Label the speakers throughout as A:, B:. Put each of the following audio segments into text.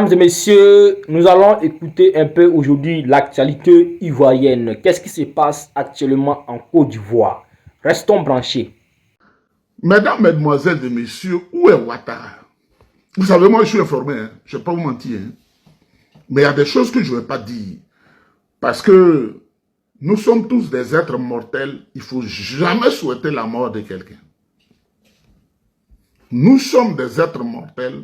A: Mesdames et messieurs, nous allons écouter un peu aujourd'hui l'actualité ivoirienne. Qu'est-ce qui se passe actuellement en Côte d'Ivoire? Restons branchés.
B: Mesdames, mesdemoiselles et messieurs, où est Ouattara? Vous savez, moi je suis informé, hein? Je ne vais pas vous mentir. Hein? Mais il y a des choses que je ne vais pas dire. Parce que nous sommes tous des êtres mortels. Il ne faut jamais souhaiter la mort de quelqu'un. Nous sommes des êtres mortels.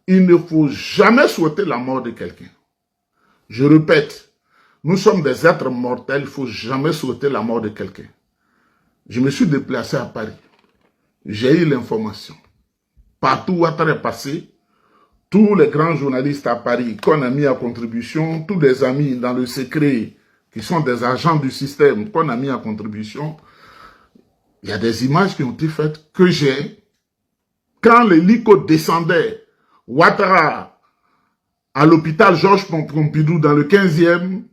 B: Il ne faut jamais souhaiter la mort de quelqu'un. Je répète, nous sommes des êtres mortels. Il ne faut jamais souhaiter la mort de quelqu'un. Je me suis déplacé à Paris. J'ai eu l'information. Partout où Ouattara est passé, tous les grands journalistes à Paris qu'on a mis à contribution, tous les amis dans le secret qui sont des agents du système qu'on a mis à contribution, il y a des images qui ont été faites que j'ai. Quand l'hélico descendait, Ouattara à l'hôpital Georges Pompidou dans le 15e,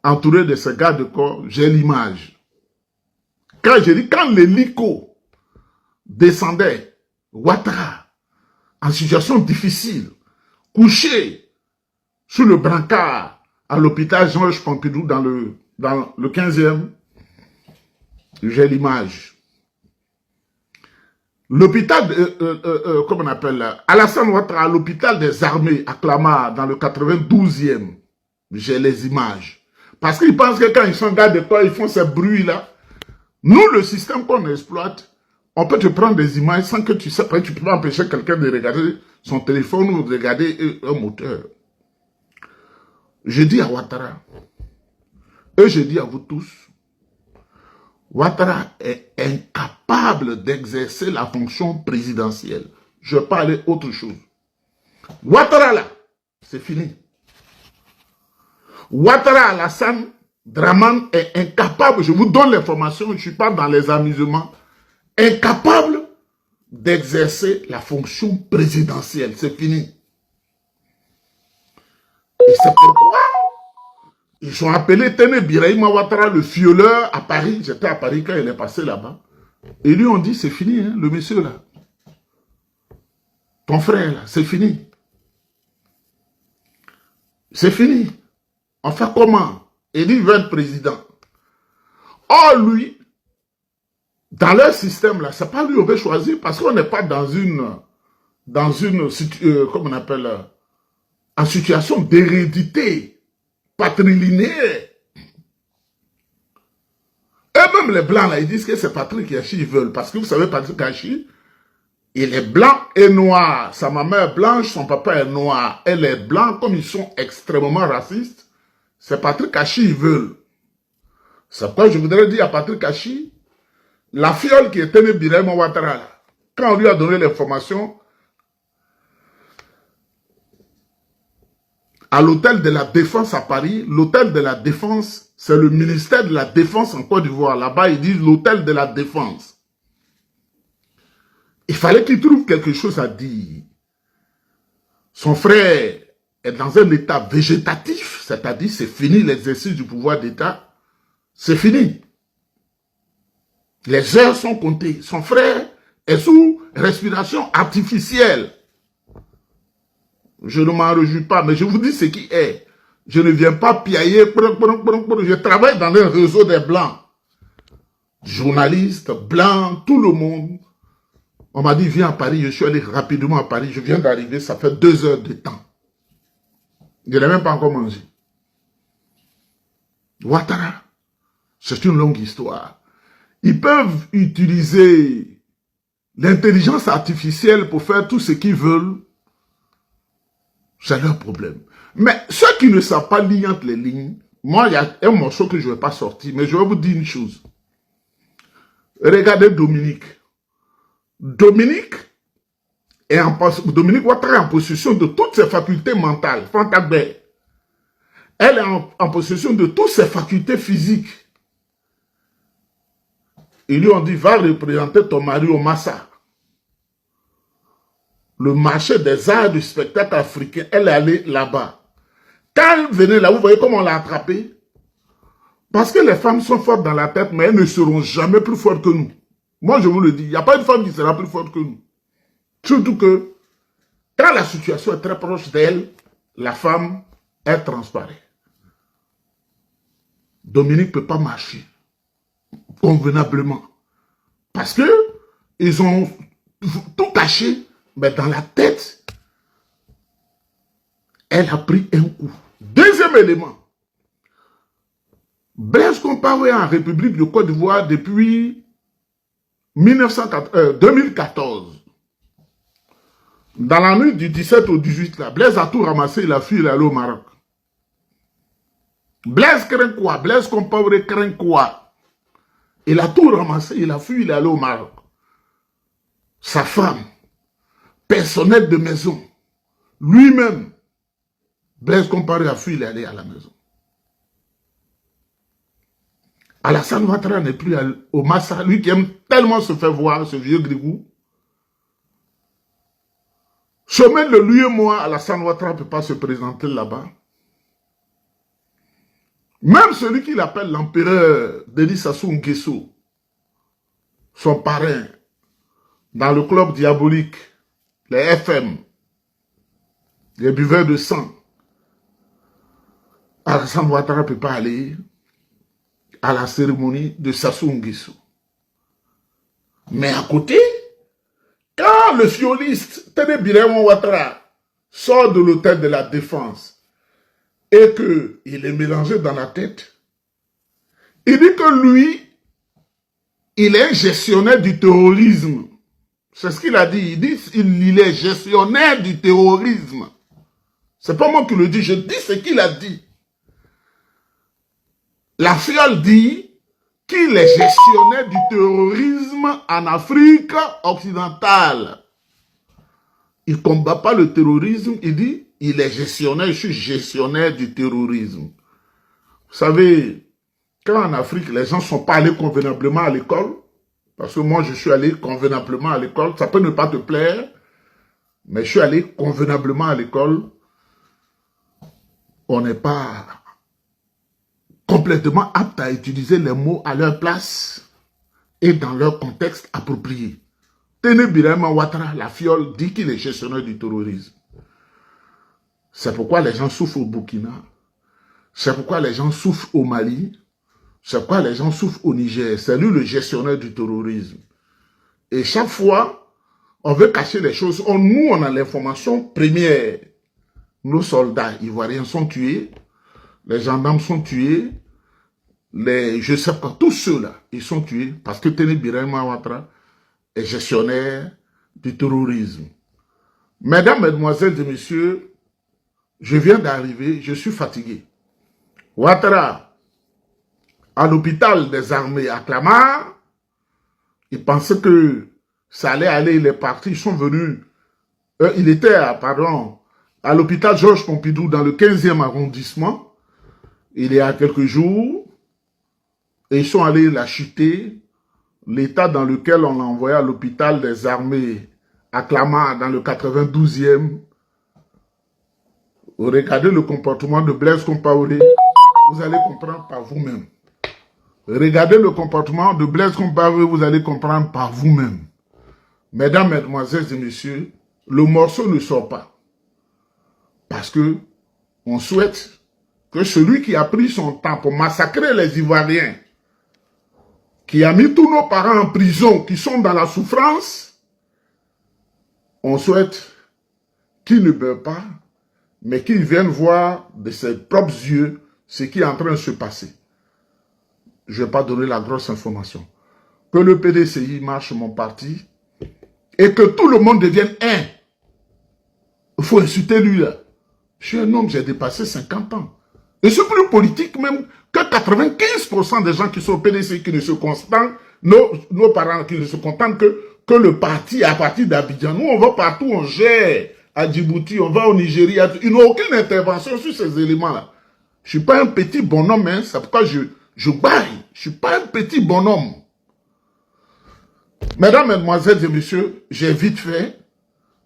B: entouré de ces gardes de corps, j'ai l'image. Quand j'ai dit, quand l'hélico descendait, Ouattara, en situation difficile, couché sous le brancard à l'hôpital Georges Pompidou dans le 15e, j'ai l'image. L'hôpital, comment on appelle, Alassane Ouattara, à l'hôpital des armées à Clamart dans le 92e, j'ai les images. Parce qu'ils pensent que quand ils sont garde de corps, ils font ces bruits-là. Nous, le système qu'on exploite, on peut te prendre des images sans que tu sais pas, tu peux pas empêcher quelqu'un de regarder son téléphone ou de regarder un moteur. Je dis à Ouattara, et je dis à vous tous, Ouattara est incapable d'exercer la fonction présidentielle. Je vais parler autre chose. Ouattara là, c'est fini. Ouattara Alassane Dramane est incapable, je vous donne l'information, je ne suis pas dans les amusements, incapable d'exercer la fonction présidentielle. C'est fini. Et c'est pourquoi ils ont appelé Tene Birahima Ouattara le violeur à Paris. J'étais à Paris quand il est passé là-bas. Et lui on dit c'est fini, hein, le monsieur là. Ton frère là, c'est fini. C'est fini. On fait comment? Et lui veut être président. Or lui, dans leur système là, c'est pas lui qu'on veut choisir parce qu'on n'est pas dans une comment on appelle, en situation d'hérédité patrilinéaire. Et même les blancs là, ils disent que c'est Patrick Yachi, ils veulent. Parce que vous savez, Patrick Yachi, il est blanc et noir. Sa maman est blanche, son papa est noir. Elle est blanc, comme ils sont extrêmement racistes, c'est Patrick Yachi, ils veulent. C'est pourquoi je voudrais dire à Patrick Yachi, la fiole qui est Tene Birahima Ouattara là, quand on lui a donné l'information, à l'hôtel de la Défense à Paris, l'hôtel de la Défense, c'est le ministère de la Défense en Côte d'Ivoire. Là-bas, ils disent l'hôtel de la Défense. Il fallait qu'il trouve quelque chose à dire. Son frère est dans un état végétatif, c'est-à-dire c'est fini l'exercice du pouvoir d'État. C'est fini. Les heures sont comptées. Son frère est sous respiration artificielle. Je ne m'en réjouis pas, mais je vous dis ce qui est. Je ne viens pas piailler. Je travaille dans le réseau des Blancs. Journalistes, Blancs, tout le monde. On m'a dit, viens à Paris. Je suis allé rapidement à Paris. Je viens d'arriver, ça fait 2 heures de temps. Je n'ai même pas encore mangé. Ouattara, c'est une longue histoire. Ils peuvent utiliser l'intelligence artificielle pour faire tout ce qu'ils veulent. C'est leur problème. Mais ceux qui ne savent pas lire entre les lignes, moi, il y a un morceau que je ne vais pas sortir, mais je vais vous dire une chose. Regardez Dominique. Dominique Ouattara est en possession de toutes ses facultés mentales. Fantabert. Elle est en possession de toutes ses facultés physiques. Ils lui ont dit, va représenter ton mari au Massa. Le marché des arts du spectacle africain, elle est allée là-bas. Quand elle venait là, vous voyez comment on l'a attrapée? Parce que les femmes sont fortes dans la tête, mais elles ne seront jamais plus fortes que nous. Moi, je vous le dis, il n'y a pas une femme qui sera plus forte que nous. Surtout que Quand la situation est très proche d'elle, la femme, elle transparaît. Dominique ne peut pas marcher convenablement. Parce que ils ont tout caché, mais dans la tête, elle a pris un coup. Deuxième élément, Blaise Compaoré en République de Côte d'Ivoire depuis 2014. Dans la nuit du 17 au 18, là, Blaise a tout ramassé, il a fui, il est allé au Maroc. Blaise craint quoi? Blaise Compaoré craint quoi? Il a tout ramassé, il a fui, il est allé au Maroc. Sa femme, personnel de maison, lui-même, Blaise Compaoré a fui, il est allé à la maison. Alassane Ouattara n'est plus au Massa, lui qui aime tellement se faire voir, ce vieux grigou. Chemin de lui et moi, Alassane Ouattara ne peut pas se présenter là-bas. Même celui qu'il appelle l'empereur Denis Sassou Nguesso, son parrain, dans le club diabolique, les FM, les buveurs de sang, Alassane Ouattara ne peut pas aller à la cérémonie de Sassou Nguesso. Mais à côté, quand le violiste Téné Birahim Ouattara sort de l'hôtel de la Défense et qu'il est mélangé dans la tête, il dit que lui, il est gestionnaire du terrorisme. C'est ce qu'il a dit. Il dit qu'il est gestionnaire du terrorisme. C'est pas moi qui le dis, je dis ce qu'il a dit. La fiole dit qu'il est gestionnaire du terrorisme en Afrique occidentale. Il ne combat pas le terrorisme, il dit il est gestionnaire, je suis gestionnaire du terrorisme. Vous savez, quand en Afrique, les gens ne sont pas allés convenablement à l'école, parce que moi je suis allé convenablement à l'école, ça peut ne pas te plaire, mais je suis allé convenablement à l'école, on n'est pas complètement apte à utiliser les mots à leur place et dans leur contexte approprié. Téné Birahim Ouattara, la fiole, dit qu'il est gestionnaire du terrorisme. C'est pourquoi les gens souffrent au Burkina. C'est pourquoi les gens souffrent au Mali. C'est pourquoi les gens souffrent au Niger. C'est lui le gestionnaire du terrorisme. Et chaque fois, on veut cacher les choses. Nous, on a l'information première. Nos soldats ivoiriens sont tués. Les gendarmes sont tués. Je sais pas, tous ceux-là, ils sont tués parce que Téné Birahim Ouattara est gestionnaire du terrorisme. Mesdames, Mesdemoiselles et Messieurs, je viens d'arriver, je suis fatigué. Ouattara, à l'hôpital des armées à Clamart, il pensait que ça allait aller, il est parti, ils sont venus. Il était, à l'hôpital Georges Pompidou dans le 15e arrondissement, il y a quelques jours, et ils sont allés l'acheter, l'état dans lequel on l'a envoyé à l'hôpital des armées à Clamart dans le 92e. Regardez le comportement de Blaise Compaoré, vous allez comprendre par vous-même. Regardez le comportement de Blaise Compaoré, vous allez comprendre par vous-même. Mesdames, Mesdemoiselles et Messieurs, le morceau ne sort pas. Parce que on souhaite que celui qui a pris son temps pour massacrer les Ivoiriens, qui a mis tous nos parents en prison, qui sont dans la souffrance, on souhaite qu'il ne meure pas, mais qu'il vienne voir de ses propres yeux ce qui est en train de se passer. Je ne vais pas donner la grosse information. Que le PDCI marche mon parti et que tout le monde devienne un. Il faut insulter lui là. Je suis un homme, j'ai dépassé 50 ans. Et c'est plus politique même que 95% des gens qui sont au PDCI qui ne se contentent, nos parents qui ne se contentent que le parti à partir d'Abidjan. Nous, on va partout, on gère à Djibouti, on va au Nigeria. Ils n'ont aucune intervention sur ces éléments-là. Je ne suis pas un petit bonhomme, hein, c'est pourquoi je baille. Je ne suis pas un petit bonhomme. Mesdames, Mesdemoiselles et Messieurs, j'ai vite fait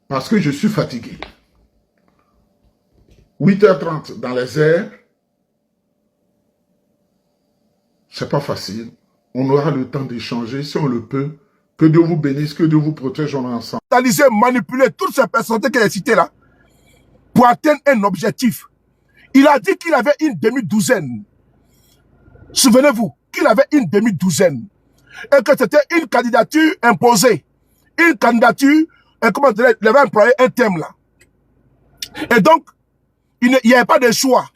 B: parce que je suis fatigué. 8h30 dans les airs, c'est pas facile. On aura le temps d'échanger, si on le peut, Que Dieu vous bénisse, que Dieu vous protège, on est ensemble.
C: Manipuler toutes ces personnalités qu'il a citées là pour atteindre un objectif. Il a dit qu'il avait une demi-douzaine. Souvenez-vous qu'il avait une demi-douzaine. Et que c'était une candidature imposée. Une candidature, comment dire, il avait employé un thème là. Et donc, il n'y avait pas de choix.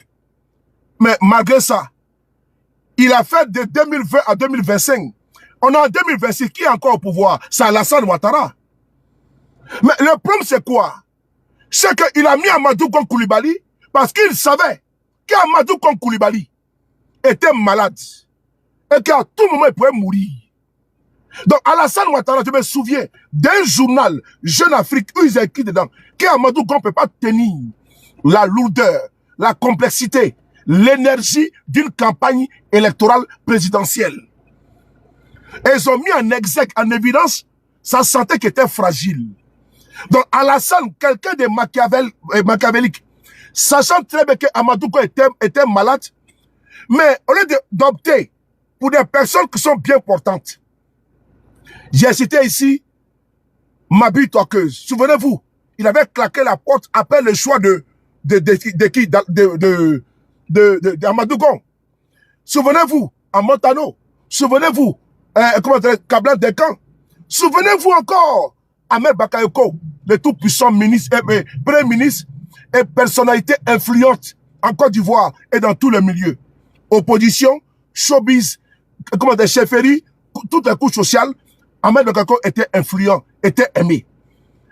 C: Mais malgré ça, il a fait de 2020 à 2025. On est en 2026, qui est encore au pouvoir? C'est Alassane Ouattara. Mais le problème c'est quoi? C'est qu'il a mis Amadou Gon Coulibaly parce qu'il savait qu'Amadou Gon Coulibaly était malade et qu'à tout moment il pouvait mourir. Donc Alassane Ouattara, je me souviens d'un journal Jeune Afrique où ils écrit dedans qu'Amadou Gon ne peut pas tenir la lourdeur, la complexité, l'énergie d'une campagne électorale présidentielle. Et ils ont mis en exergue, en évidence, sa santé qui était fragile. Donc Alassane, quelqu'un de machiavélique, sachant très bien qu'Amadou Gon était malade, mais au lieu d'opter pour des personnes qui sont bien portantes, j'ai cité ici Mabi Toqueuse. Souvenez-vous, il avait claqué la porte après le choix d'Amadou Gon. Souvenez-vous, à Montano. Souvenez-vous, comment dire, Kablan Dekan. Souvenez-vous encore, Ahmed Bakayoko, le tout-puissant ministre, premier ministre et personnalité influente en Côte d'Ivoire et dans tous les milieux. Opposition, showbiz, comment dire, chefferie, toutes les couches sociales, Ahmed Bakayoko était influent, était aimé.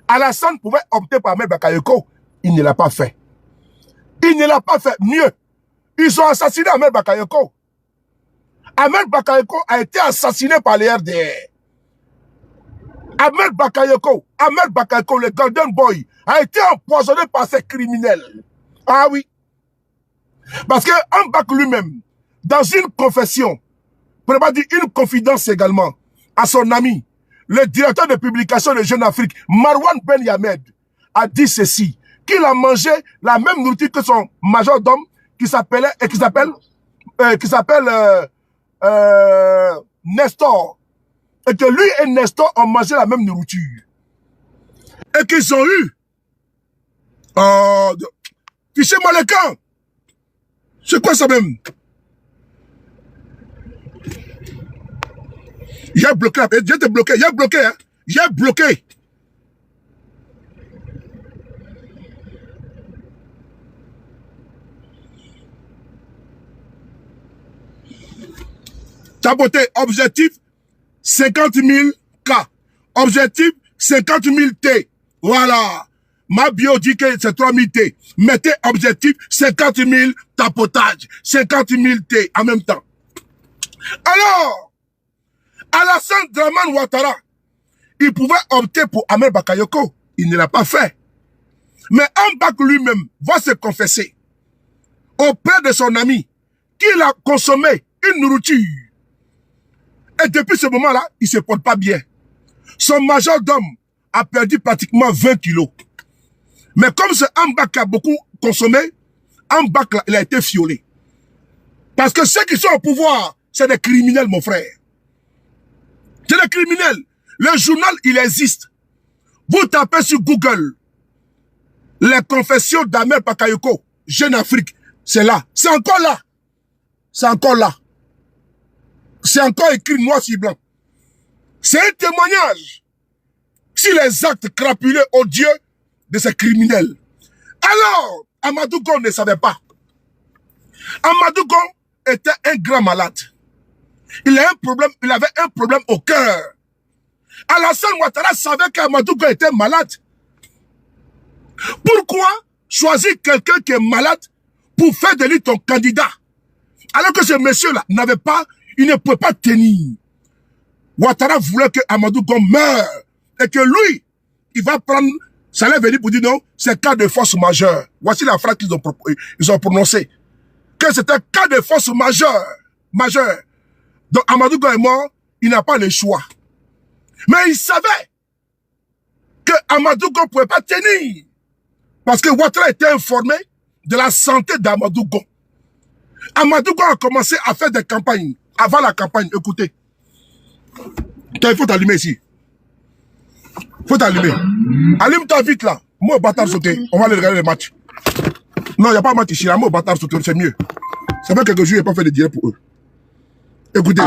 C: Alassane pouvait opter pour Ahmed Bakayoko, il ne l'a pas fait. Il ne l'a pas fait. Mieux, ils ont assassiné Ahmed Bakayoko. Ahmed Bakayoko a été assassiné par les RDR. Ahmed Bakayoko, le Golden Boy, a été empoisonné par ces criminels. Ah oui. Parce que Ambak lui-même, dans une confession, pour ne pas dire une confidence également, à son ami, le directeur de publication de Jeune Afrique, Marwan Ben Yamed, a dit ceci, qu'il a mangé la même nourriture que son majordome qui s'appelle Nestor. Et que lui et Nestor ont mangé la même nourriture. Et qu'ils ont eu fichez-moi le camp. C'est quoi ça même? Il a bloqué, j'ai été bloqué, il a bloqué, hein. J'ai bloqué. Taboté, objectif 50 000 K. Objectif 50 000 T. Voilà. Ma bio dit que c'est 3 000 T. Mettez objectif 50 000 tapotage. 50 000 T en même temps. Alors, Alassane Draman Ouattara, il pouvait opter pour Ahmed Bakayoko. Il ne l'a pas fait. Mais Ambak lui-même va se confesser auprès de son ami qu'il a consommé une nourriture. Et depuis ce moment-là, il ne se porte pas bien. Son majordome a perdu pratiquement 20 kilos. Mais comme ce Ambak a beaucoup consommé, Ambak il a été fiolé. Parce que ceux qui sont au pouvoir, c'est des criminels, mon frère. C'est des criminels. Le journal, il existe. Vous tapez sur Google les confessions d'Ahmed Bakayoko, Jeune Afrique. C'est là. C'est encore là. C'est encore là. C'est encore écrit noir sur blanc. C'est un témoignage sur les actes crapuleux odieux de ces criminels. Alors, Amadou Gon ne savait pas. Amadou Gon était un grand malade. Il avait un problème au cœur. Alassane Ouattara savait qu'Amadou Gon était malade. Pourquoi choisir quelqu'un qui est malade pour faire de lui ton candidat? Alors que ce monsieur-là n'avait pas, il ne pouvait pas tenir. Ouattara voulait que Amadou Gon meure et que lui, il va prendre, ça allait venir pour dire non, c'est cas de force majeure. Voici la phrase qu'ils ont prononcée. Que c'était cas de force majeure. Donc Amadou Gon est mort, il n'a pas le choix. Mais il savait que Amadou Gon ne pouvait pas tenir. Parce que Ouattara était informé de la santé d'Amadou Gon. Amadou Gon a commencé à faire des campagnes. Avant la campagne, écoutez. Il faut t'allumer ici. Faut t'allumer. Allume-toi vite là. Moi, bâtard sauté. On va aller regarder les matchs. Non, il n'y a pas de match ici. Moi, bâtard sauté, c'est mieux. Ça fait quelques jours, je n'ai pas fait de direct pour eux. Écoutez.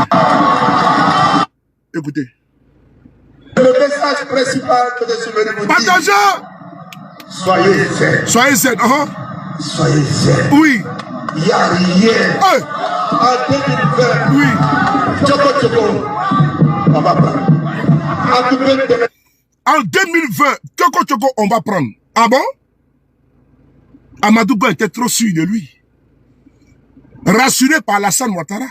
C: Écoutez.
D: Le message principal que je suis venu vous dire.
C: Partagez.
D: Soyez zen.
C: Soyez zen.
D: Soyez zen.
C: Oui.
D: Il n'y a rien.
C: Hey.
D: En 2020.
C: Oui.
D: Tchoko, on va prendre.
C: En 2020, Tchoko, on va prendre. Ah bon? Amadou Ba était trop sûr de lui. Rassuré par Alassane Ouattara.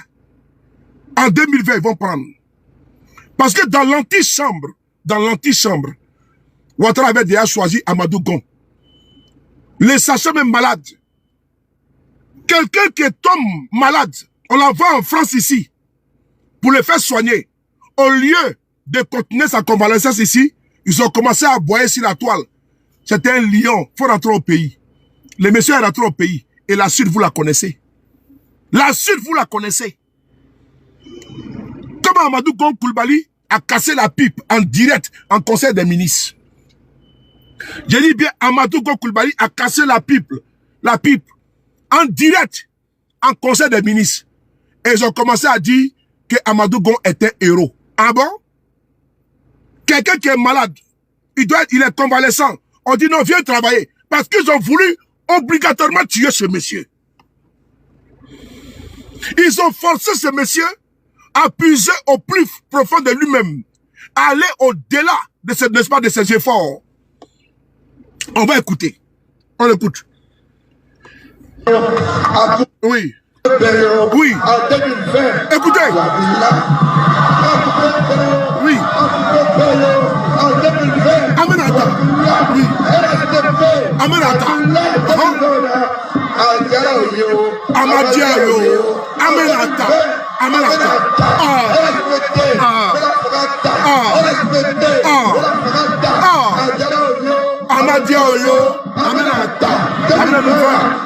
C: En 2020, ils vont prendre. Parce que dans l'antichambre, Ouattara avait déjà choisi Amadou Gon. Les sachets même malades. Quelqu'un qui tombe malade, on l'envoie en France ici, pour le faire soigner. Au lieu de continuer sa convalescence ici, ils ont commencé à boyer sur la toile. C'était un lion, il faut rentrer au pays. Les messieurs sont rentrés au pays. Et la suite, vous la connaissez. La suite, vous la connaissez. Comment Amadou Gon Coulibaly a cassé la pipe en direct en conseil des ministres. J'ai dit bien, Amadou Gon Coulibaly a cassé la pipe en direct en conseil des ministres. Et ils ont commencé à dire que Amadou Gon était héros. Ah bon? Quelqu'un qui est malade, il est convalescent. On dit non, viens travailler. Parce qu'ils ont voulu obligatoirement tuer ce monsieur. Ils ont forcé ce monsieur à puiser au plus profond de lui-même, à aller au-delà de ses efforts. On va écouter. On écoute. Oui. Oui.
D: En 2020.
C: Écoutez. Oui.
D: En 2020.
C: Amenata. Oui. Amenata. Amadiayo. Amenata. Amenata. Amadiayo. Amenata.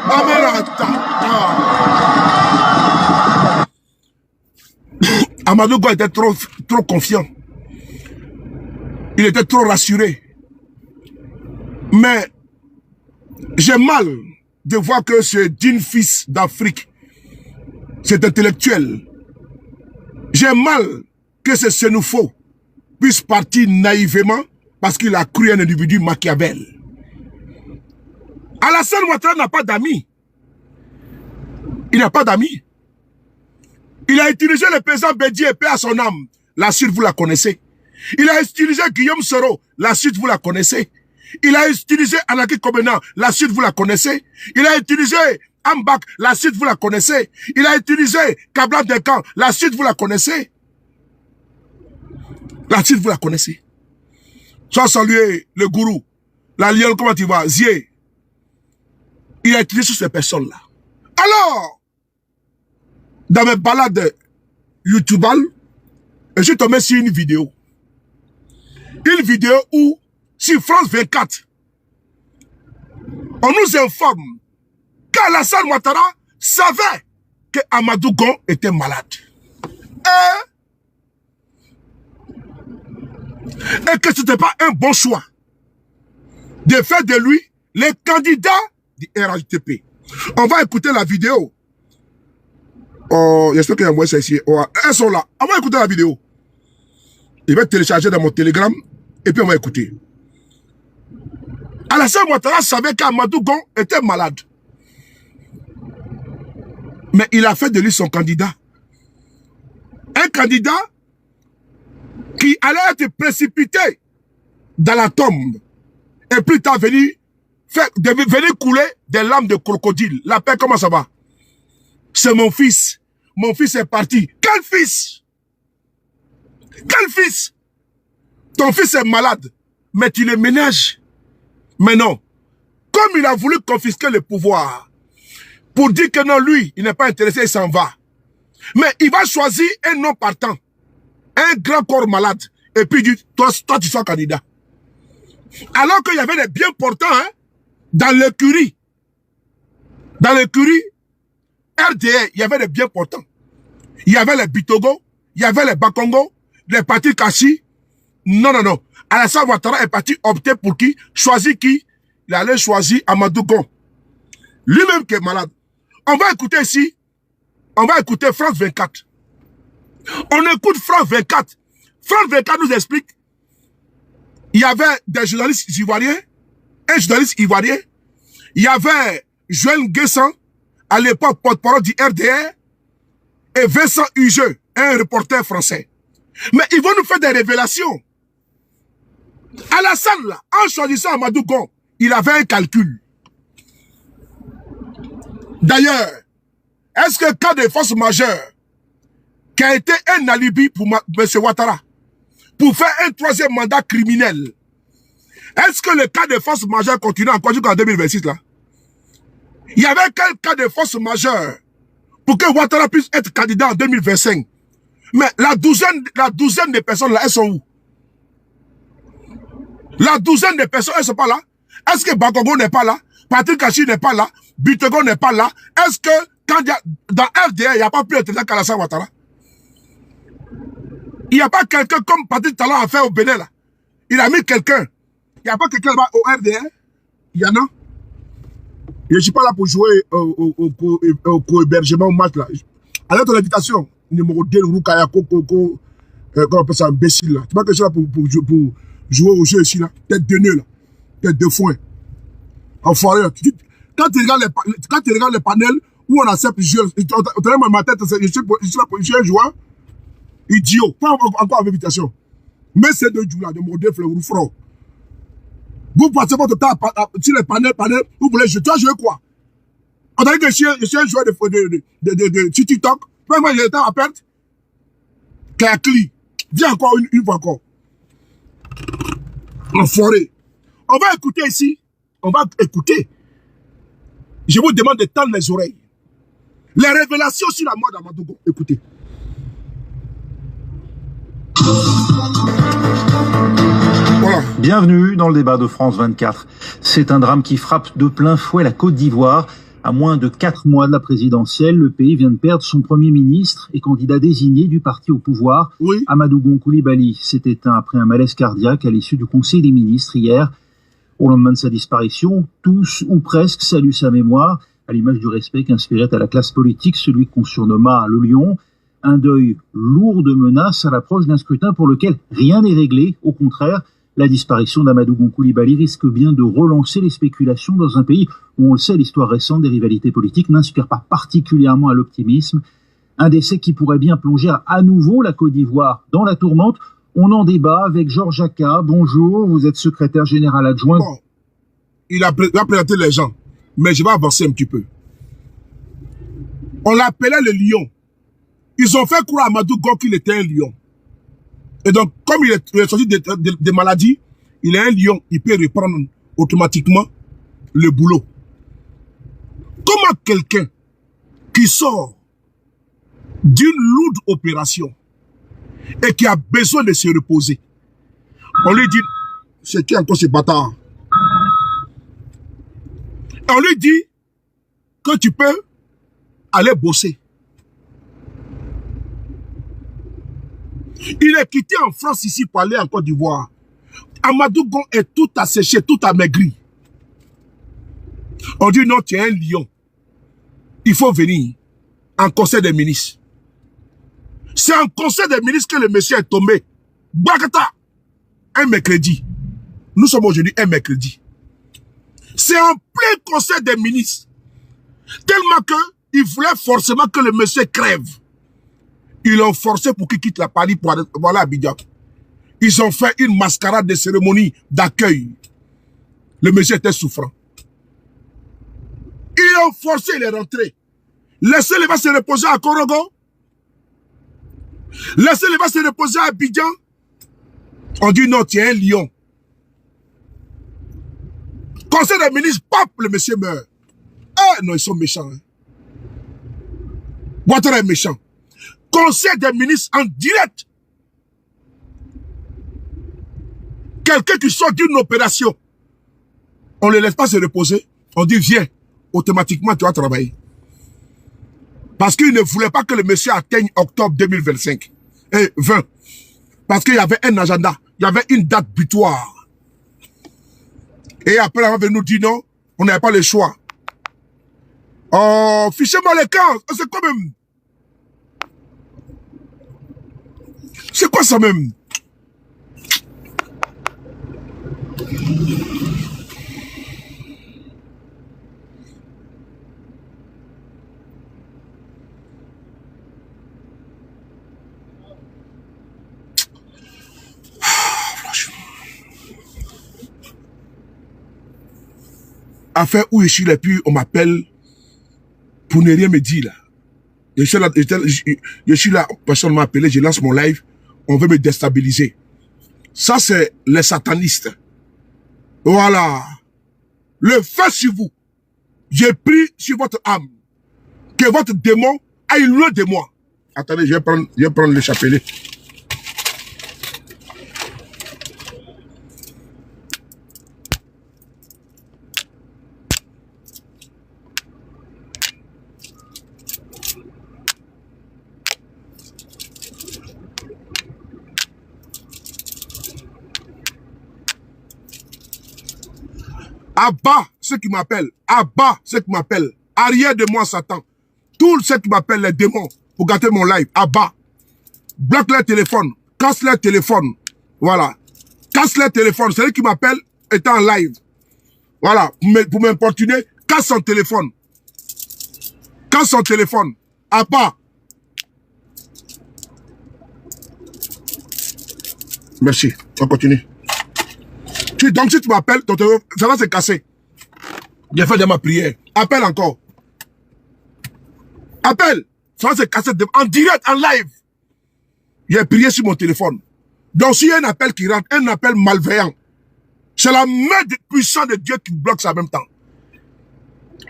C: Amenata. Amadou Gon était trop confiant. Il était trop rassuré. Mais j'ai mal de voir que ce digne fils d'Afrique, cet intellectuel, j'ai mal que ce Sénoufo puisse partir naïvement parce qu'il a cru un individu Machiavel. Alassane Ouattara n'a pas d'amis. Il n'a pas d'amis. Il a utilisé le président Bédié, paix à son âme. La suite, vous la connaissez. Il a utilisé Guillaume Soro. La suite, vous la connaissez. Il a utilisé Anaki Kobena. La suite, vous la connaissez. Il a utilisé Ambak. La suite, vous la connaissez. Il a utilisé Kabla Dekan. La suite, vous la connaissez. La suite, vous la connaissez. Soit saluer le gourou. La lionne, comment tu vas? Zié. Il a utilisé ces personnes-là. Alors, dans mes balades YouTube, je suis tombé sur une vidéo. Une vidéo où, sur France 24, on nous informe qu'Alassane Ouattara savait que Amadou Gon était malade. Et que ce n'était pas un bon choix de faire de lui le candidat du RHDP. On va écouter la vidéo. Oh, j'espère qu'il y a moins ça ici. Oh, elles sont là. On va écouter la vidéo. Je vais télécharger dans mon Telegram et puis on va écouter. Alassane Ouattara savait qu'Amadou Gon était malade. Mais il a fait de lui son candidat. Un candidat qui allait être précipité dans la tombe. Et plus tard venir couler des larmes de crocodile. La paix, comment ça va? C'est mon fils. Mon fils est parti. Quel fils? Quel fils? Ton fils est malade, mais tu le ménages. Mais non. Comme il a voulu confisquer le pouvoir, pour dire que non, lui, il n'est pas intéressé, il s'en va. Mais il va choisir un non partant. Un grand corps malade. Et puis il dit, toi tu sois candidat. Alors qu'il y avait des bien portants, hein, dans l'écurie. Dans l'écurie, RDA, il y avait des bien portants. Il y avait les Bitogo, il y avait les Bakongo, les Patrick Kachi, Non, non, non. Alassane Ouattara est parti opter pour qui? Choisir qui? Il allait choisir Amadou Gon. Lui-même qui est malade. On va écouter ici. On va écouter France 24. On écoute France 24. France 24 nous explique. Il y avait des journalistes ivoiriens. Un journaliste ivoirien. Il y avait Joël Guessan, à l'époque porte-parole du RDR. Et Vincent Hugeux, un reporter français. Mais ils vont nous faire des révélations. Alassane, là, en choisissant Amadou Gon, il avait un calcul. D'ailleurs, est-ce que cas de force majeure, qui a été un alibi pour M. Ouattara, pour faire un troisième mandat criminel, est-ce que le cas de force majeure continue encore jusqu'en 2026 là? Il y avait quel cas de force majeure pour que Ouattara puisse être candidat en 2025? Mais la douzaine de personnes là, elles sont où? La douzaine de personnes, elles sont pas là? Est-ce que Bakongo n'est pas là? Patrick Kachi n'est pas là? Bitego n'est pas là? Est-ce que quand dans FDR, il n'y a pas plus de qu'Alassane Ouattara? Il n'y a pas quelqu'un comme Patrick Talon a fait au Bénin là? Il a mis quelqu'un. Il n'y a pas quelqu'un là-bas au RDR? Il y en a? Je ne suis pas là pour jouer au co-hébergement au match là. Alors ton invitation, numéro 2, Roukaya Koko, comment on appelle ça, imbécile là. Tu vois que je suis là pour jouer au jeu ici là. Tête de nœud là. Tête de foin. Enfoiré là. Quand tu regardes les panels où on accepte le jeu, tu dans ma tête, je suis là pour jouer un joueur. Idiot. Pas encore invitation. Mais c'est de jouer là, de modèle fleur ou front. Vous passez votre temps sur les panels, vous voulez jouer. Tu vas jouer quoi? On a dit que je suis un joueur de TikTok. Moi, j'ai le temps à perdre. Kakli. Viens encore une fois encore. Enfoiré. On va écouter ici. On va écouter. Je vous demande de tendre les oreilles. Les révélations sur la mort d'Amadou Gon. Écoutez. Voilà.
E: Bienvenue dans le débat de France 24. C'est un drame qui frappe de plein fouet la Côte d'Ivoire. À moins de 4 mois de la présidentielle, le pays vient de perdre son premier ministre et candidat désigné du parti au pouvoir. Oui. Amadou Gon Coulibaly s'est éteint après un malaise cardiaque à l'issue du Conseil des ministres hier. Au lendemain de sa disparition, tous ou presque saluent sa mémoire, à l'image du respect qu'inspirait à la classe politique celui qu'on surnomma le Lion. Un deuil lourd de menaces à l'approche d'un scrutin pour lequel rien n'est réglé. Au contraire, la disparition d'Amadou Gon Coulibaly risque bien de relancer les spéculations dans un pays où, on le sait, l'histoire récente des rivalités politiques n'inspire pas particulièrement à l'optimisme. Un décès qui pourrait bien plonger à nouveau la Côte d'Ivoire dans la tourmente. On en débat avec Georges Jacquat. Bonjour, vous êtes secrétaire général adjoint.
C: Bon, il a présenté les gens, mais je vais avancer un petit peu. On l'appelait le lion. Ils ont fait croire à Amadou Gon qu'il était un lion. Et donc, comme il est sorti des maladies, il est un lion. Il peut reprendre automatiquement le boulot. Comment quelqu'un qui sort d'une lourde opération et qui a besoin de se reposer, on lui dit, c'est qui encore ce bâtard? On lui dit que tu peux aller bosser. Il est quitté en France ici pour aller en Côte d'Ivoire. Amadou Gon est tout asséché, tout amaigri. On dit non, tu es un lion. Il faut venir en conseil des ministres. C'est en conseil des ministres que le monsieur est tombé. Bakata, un mercredi. Nous sommes aujourd'hui un mercredi. C'est en plein conseil des ministres. Tellement qu'il voulait forcément que le monsieur crève. Ils l'ont forcé pour qu'il quitte la Paris pour aller à Abidjan. Ils ont fait une mascarade de cérémonie d'accueil. Le monsieur était souffrant. Ils l'ont forcé, il est rentré. Laissez-le va se reposer à Korogo. Laissez-le va se reposer à Abidjan. On dit non, tu es un lion. Conseil des ministres, pop, le monsieur meurt. Ah non, ils sont méchants. Hein. Ouattara est méchant. Conseil des ministres en direct. Quelqu'un qui sort d'une opération, on ne le laisse pas se reposer. On dit viens, automatiquement tu vas travailler. Parce qu'il ne voulait pas que le monsieur atteigne octobre 2025. Et 20. Parce qu'il y avait un agenda. Il y avait une date butoir. Et après, on va venir nous dire non, on n'avait pas le choix. Oh, fichez-moi les camps. C'est quand même... C'est quoi ça même? Affaire où je suis là, puis on m'appelle pour ne rien me dire là. Je suis là, personne m'a appelé, je lance mon live, on veut me déstabiliser. Ça, c'est les satanistes. Voilà. Le feu sur vous. J'ai pris sur votre âme. Que votre démon aille loin de moi. Attendez, je vais prendre le chapelet. Abat ceux qui m'appellent. Abat ceux qui m'appellent. Arrière de moi, Satan. Tous ceux qui m'appellent les démons pour gâter mon live. Abat. Bloque leur téléphone. Casse leur téléphone. Voilà. Casse leur téléphone. Celui qui m'appelle est en live. Voilà. Pour m'importuner, casse son téléphone. Casse son téléphone. Abat. Merci. On continue. Donc, si tu m'appelles, ton téléphone, ça va se casser. J'ai fait de ma prière. Appelle encore. Appelle. Ça va se casser en direct, en live. J'ai prié sur mon téléphone. Donc, s'il y a un appel qui rentre, un appel malveillant, c'est la main puissante de Dieu qui bloque ça en même temps.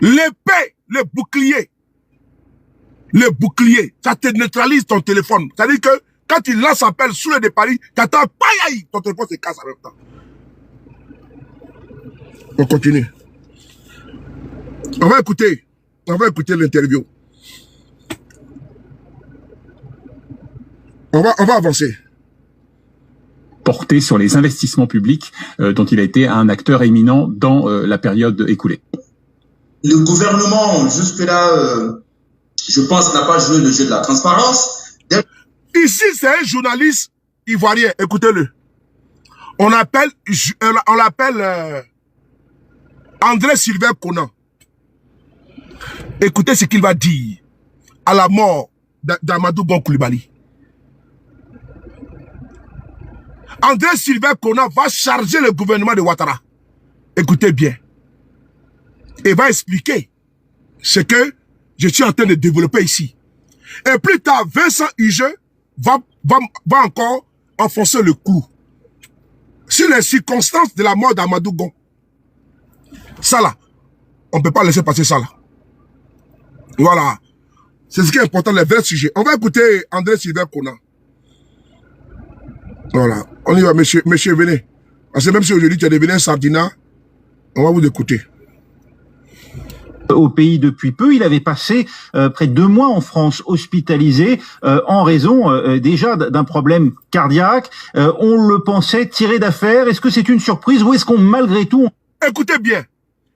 C: L'épée, le bouclier, ça te neutralise ton téléphone. C'est-à-dire que quand il lance appel sous le départ, tu attends, ton téléphone se casse en même temps. On continue. On va écouter l'interview. On va avancer.
F: Porté sur les investissements publics dont il a été un acteur éminent dans la période écoulée.
D: Le gouvernement, jusque-là, je pense, n'a pas joué le jeu de la transparence.
C: Ici, c'est un journaliste ivoirien. Écoutez-le. On l'appelle André Sylvain Conan. Écoutez ce qu'il va dire à la mort d'Amadou Gon Coulibaly. André Sylvain Conan va charger le gouvernement de Ouattara. Écoutez bien. Et va expliquer ce que je suis en train de développer ici. Et plus tard, Vincent Hige va encore enfoncer le clou sur les circonstances de la mort d'Amadou Gon. Ça là, on ne peut pas laisser passer ça là. Voilà. C'est ce qui est important, les vrais sujets. On va écouter André Sylvain Conan. Voilà. On y va, monsieur, venez. Parce que même si aujourd'hui tu es devenu un sardinat, on va vous écouter.
E: Au pays depuis peu, il avait passé près de 2 mois en France hospitalisé en raison déjà d'un problème cardiaque. On le pensait tiré d'affaire. Est-ce que c'est une surprise ou est-ce qu'on malgré tout...
C: Écoutez bien,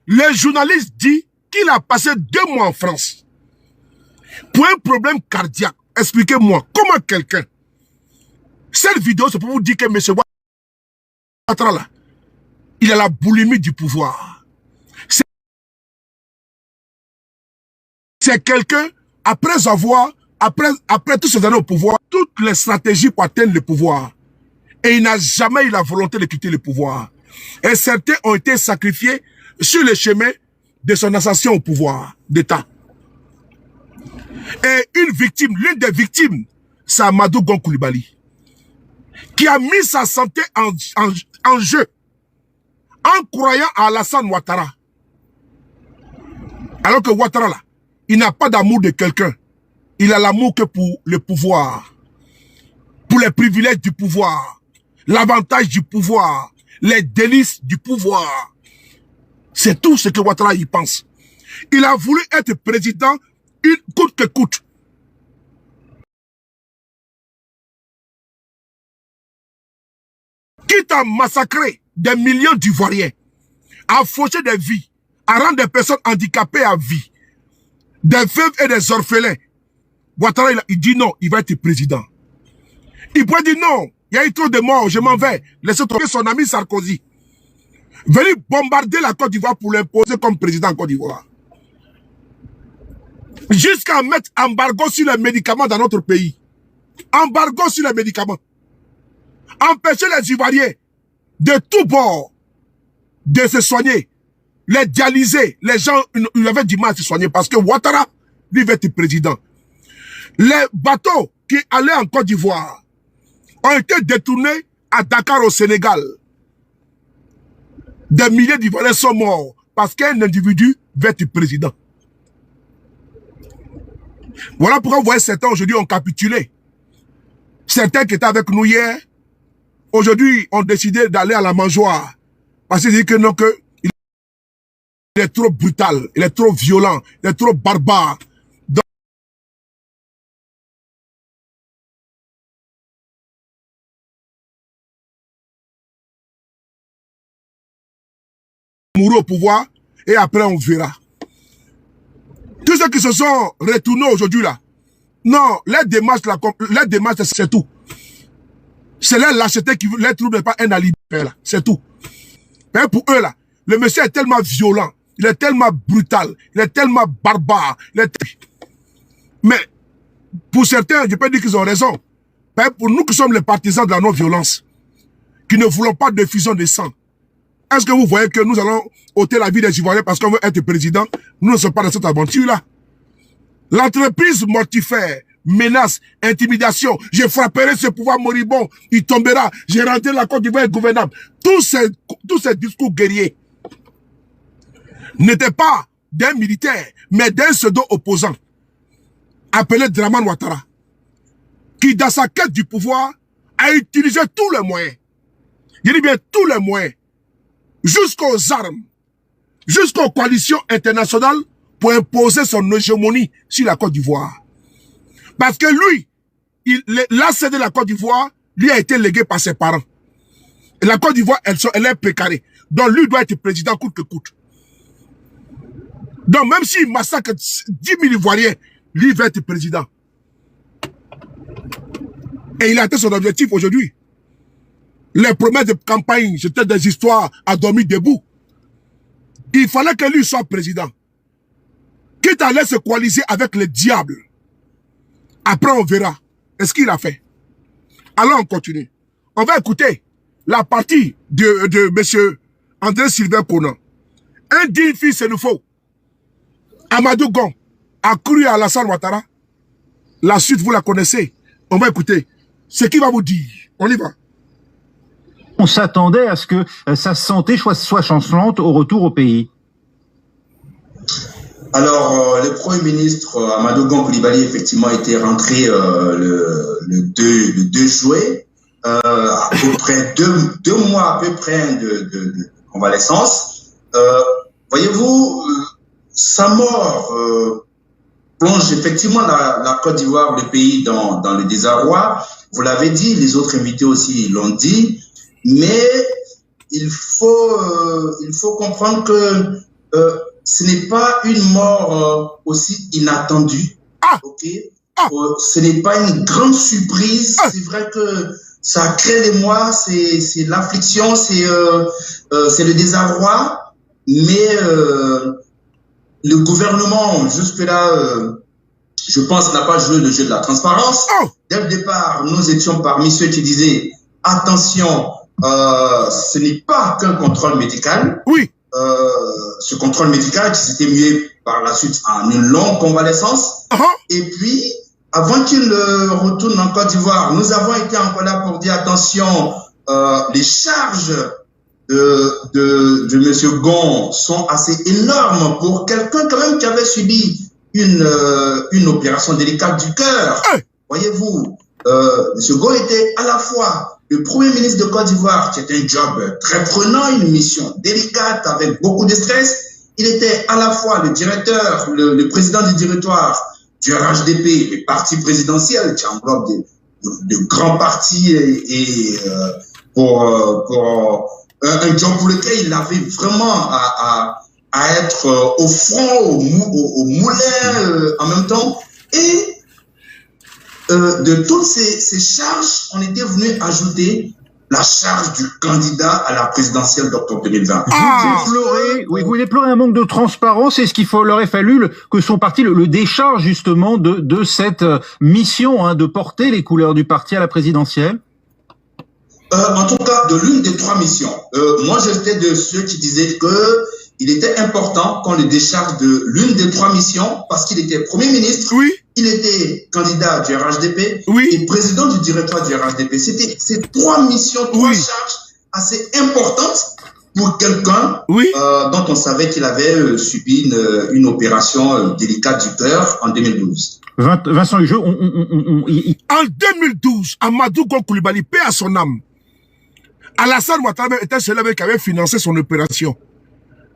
C: les journalistes disent qu'il a passé 2 mois en France pour un problème cardiaque. Expliquez-moi, comment quelqu'un... Cette vidéo, c'est pour vous dire que M. Ouattara, là, il a la boulimie du pouvoir. C'est quelqu'un, après toutes ces années au pouvoir, toutes les stratégies pour atteindre le pouvoir. Et il n'a jamais eu la volonté de quitter le pouvoir. Et certains ont été sacrifiés sur le chemin de son ascension au pouvoir d'État. Et l'une des victimes, c'est Amadou Gon Coulibaly, qui a mis sa santé en jeu en croyant à Alassane Ouattara. Alors que Ouattara, là, il n'a pas d'amour de quelqu'un. Il a l'amour que pour le pouvoir, pour les privilèges du pouvoir, l'avantage du pouvoir, les délices du pouvoir. C'est tout ce que Ouattara y pense. Il a voulu être président coûte que coûte. quitte à massacrer des millions d'Ivoiriens, à faucher des vies, à rendre des personnes handicapées à vie, des veuves et des orphelins, Ouattara, il dit non, il va être président. Il pourrait dire non, il y a eu trop de morts, je m'en vais. Laissez tomber son ami Sarkozy. Venir bombarder la Côte d'Ivoire pour l'imposer comme président en Côte d'Ivoire. Jusqu'à mettre embargo sur les médicaments dans notre pays. Embargo sur les médicaments. Empêcher les Ivoiriens de tous bords de se soigner. Les dialyser. Les gens, ils avaient du mal à se soigner parce que Ouattara, lui, va être président. Les bateaux qui allaient en Côte d'Ivoire ont été détournés à Dakar au Sénégal. Des milliers d'Ivoiriens sont morts parce qu'un individu va être président. Voilà pourquoi vous voyez certains aujourd'hui ont capitulé. Certains qui étaient avec nous hier, aujourd'hui ont décidé d'aller à la mangeoire. Parce qu'ils disent que non, que il est trop brutal, il est trop violent, il est trop barbare. Mourir au pouvoir et après on verra. Tous ceux qui se sont retournés aujourd'hui là, non, les démarches c'est tout. C'est leur lâcheté qui les trouve pas un alibi là, c'est tout. Mais pour eux là, le monsieur est tellement violent, il est tellement brutal, il est tellement barbare, mais pour certains, je peux dire qu'ils ont raison. Mais pour nous qui sommes les partisans de la non-violence, qui ne voulons pas de fusion de sang, est-ce que vous voyez que nous allons ôter la vie des Ivoiriens parce qu'on veut être président? Nous ne sommes pas dans cette aventure-là. L'entreprise mortifère, menace, intimidation, je frapperai ce pouvoir moribond, il tombera, j'ai rentré la Côte d'Ivoire gouvernable. Tous ces discours guerriers n'étaient pas d'un militaire, mais d'un pseudo-opposant, appelé Dramane Ouattara, qui dans sa quête du pouvoir a utilisé tous les moyens. Je dis bien tous les moyens, jusqu'aux armes, jusqu'aux coalitions internationales pour imposer son hégémonie sur la Côte d'Ivoire. Parce que lui, l'ACD de la Côte d'Ivoire, lui a été légué par ses parents. Et la Côte d'Ivoire, elle est précarée. Donc lui doit être président coûte que coûte. Donc même s'il massacre 10 000 Ivoiriens, lui va être président. Et il a atteint son objectif aujourd'hui. Les promesses de campagne, c'était des histoires à dormir debout. Il fallait que lui soit président. Quitte à aller se coaliser avec le diable. Après, on verra. Est-ce qu'il a fait? Alors, on continue. On va écouter la partie de M. André Sylvain Conan. Un digne fils, c'est nous faut. Amadou Gon a cru à Alassane Ouattara. La suite, vous la connaissez. On va écouter ce qu'il va vous dire. On y va.
E: On s'attendait à ce que sa santé soit chancelante au retour au pays.
D: Alors, le Premier ministre Amadou Gon Coulibaly, effectivement, était rentré le 2 juillet, à peu près deux mois à peu près de convalescence. Voyez-vous, sa mort plonge effectivement la Côte d'Ivoire, le pays, dans le désarroi. Vous l'avez dit, les autres invités aussi l'ont dit. Mais il faut comprendre que ce n'est pas une mort aussi inattendue. Ce n'est pas une grande surprise. C'est vrai que ça crée l'émoi, c'est l'affliction, c'est le désarroi. Mais le gouvernement, jusque-là, je pense, n'a pas joué le jeu de la transparence. Dès le départ, nous étions parmi ceux qui disaient « Attention, ce n'est pas qu'un contrôle médical. »
C: Oui.
D: Ce contrôle médical qui s'était mué par la suite en une longue convalescence. Et puis, avant qu'il retourne en Côte d'Ivoire, nous avons été encore là pour dire attention, les charges de M. Gon sont assez énormes pour quelqu'un quand même qui avait subi une opération délicate du cœur. Voyez-vous, M. Gon était à la fois le Premier ministre de Côte d'Ivoire, qui était un job très prenant, une mission délicate avec beaucoup de stress. Il était à la fois le directeur, le président du directoire du RHDP, le parti présidentiel qui englobe de grands partis et un job pour lequel il avait vraiment à être au front, au moulin en même temps. Et de toutes ces charges, on était venu ajouter la charge du candidat à la présidentielle d'octobre 2020.
E: Vous déplorez un manque de transparence. Est-ce qu'il aurait fallu que son parti le décharge justement de cette mission de porter les couleurs du parti à la présidentielle?
D: En tout cas, de l'une des 3 missions. Moi, j'étais de ceux qui disaient qu'il était important qu'on le décharge de l'une des 3 missions parce qu'il était Premier ministre,
C: Oui.
D: il était candidat du RHDP
C: Oui.
D: et président du directoire du RHDP. C'était ces 3 missions, 3 charges assez importantes pour quelqu'un dont on savait qu'il avait subi une opération délicate du cœur en 2012.
E: Vincent Hugeux,
C: En 2012, Amadou Gon Coulibaly, paix à son âme, Alassane Ouattara était celui qui avait financé son opération.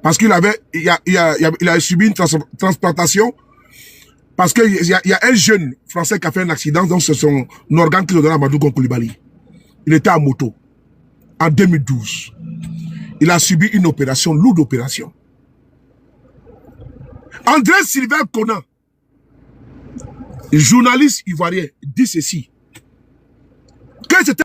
C: Parce qu'il a subi une transplantation. Parce qu'il y a un jeune Français qui a fait un accident, donc c'est son organe qui le donne à Amadou Gon Coulibaly. Il était à moto. En 2012. Il a subi une opération, lourde opération. André Sylvain Conan, journaliste ivoirien, dit ceci. Que c'était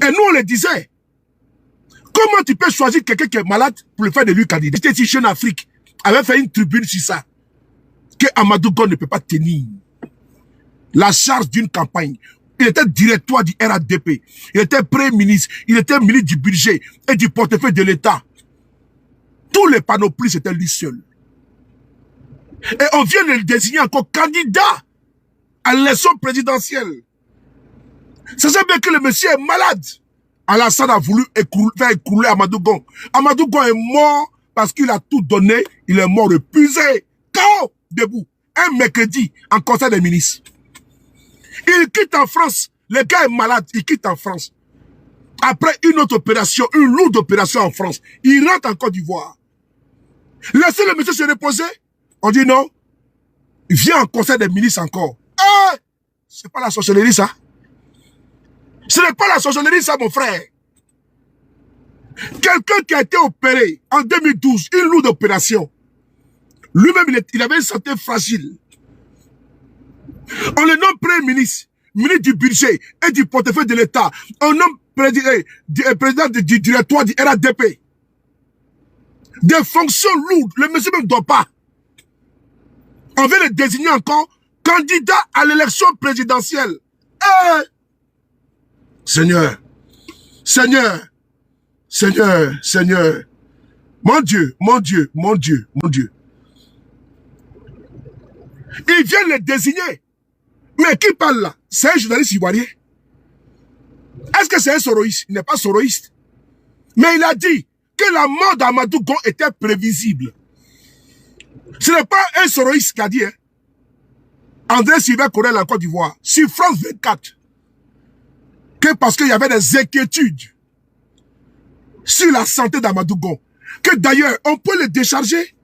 C: et nous on le disait. Comment tu peux choisir quelqu'un qui est malade pour le faire de lui candidat? C'était si Jeune Afrique avait fait une tribune sur ça. Que Amadou Gon ne peut pas tenir la charge d'une campagne. Il était directoire du RADP. Il était premier ministre. Il était ministre du budget et du portefeuille de l'État. Tous les panoplies, c'était lui seul. Et on vient de le désigner encore candidat à l'élection présidentielle. Ça veut bien que le monsieur est malade. Alassane a voulu faire écrouler Amadou Gon. Amadou Gon est mort parce qu'il a tout donné. Il est mort épuisé. KO, debout. Un mercredi, en conseil des ministres. Il quitte en France. Le gars est malade. Il quitte en France. Après une autre opération, une lourde opération en France, il rentre en Côte d'Ivoire. Laissez le monsieur se reposer. On dit non. Il vient en conseil des ministres encore. Ah! C'est pas la sorcellerie, ça. Ce n'est pas la sorcellerie, ça, mon frère. Quelqu'un qui a été opéré en 2012, une lourde opération. Lui-même, il avait une santé fragile. On le nomme Premier ministre, ministre du budget et du portefeuille de l'État. On nomme président du directoire du RADP. Des fonctions lourdes. Le monsieur même ne dort pas. On vient le désigner encore candidat à l'élection présidentielle. Seigneur, Seigneur, Seigneur, Seigneur. Mon Dieu, mon Dieu, mon Dieu, mon Dieu. Il vient le désigner. Mais qui parle là? C'est un journaliste ivoirien. Est-ce que c'est un soroïste? Il n'est pas soroïste. Mais il a dit que la mort d'Amadou Gon était prévisible. Ce n'est pas un soroïste qui a dit. André Sylvain Corel en Côte d'Ivoire, sur France 24. Que parce qu'il y avait des inquiétudes sur la santé d'Amadou Gon. Que d'ailleurs, on peut le décharger.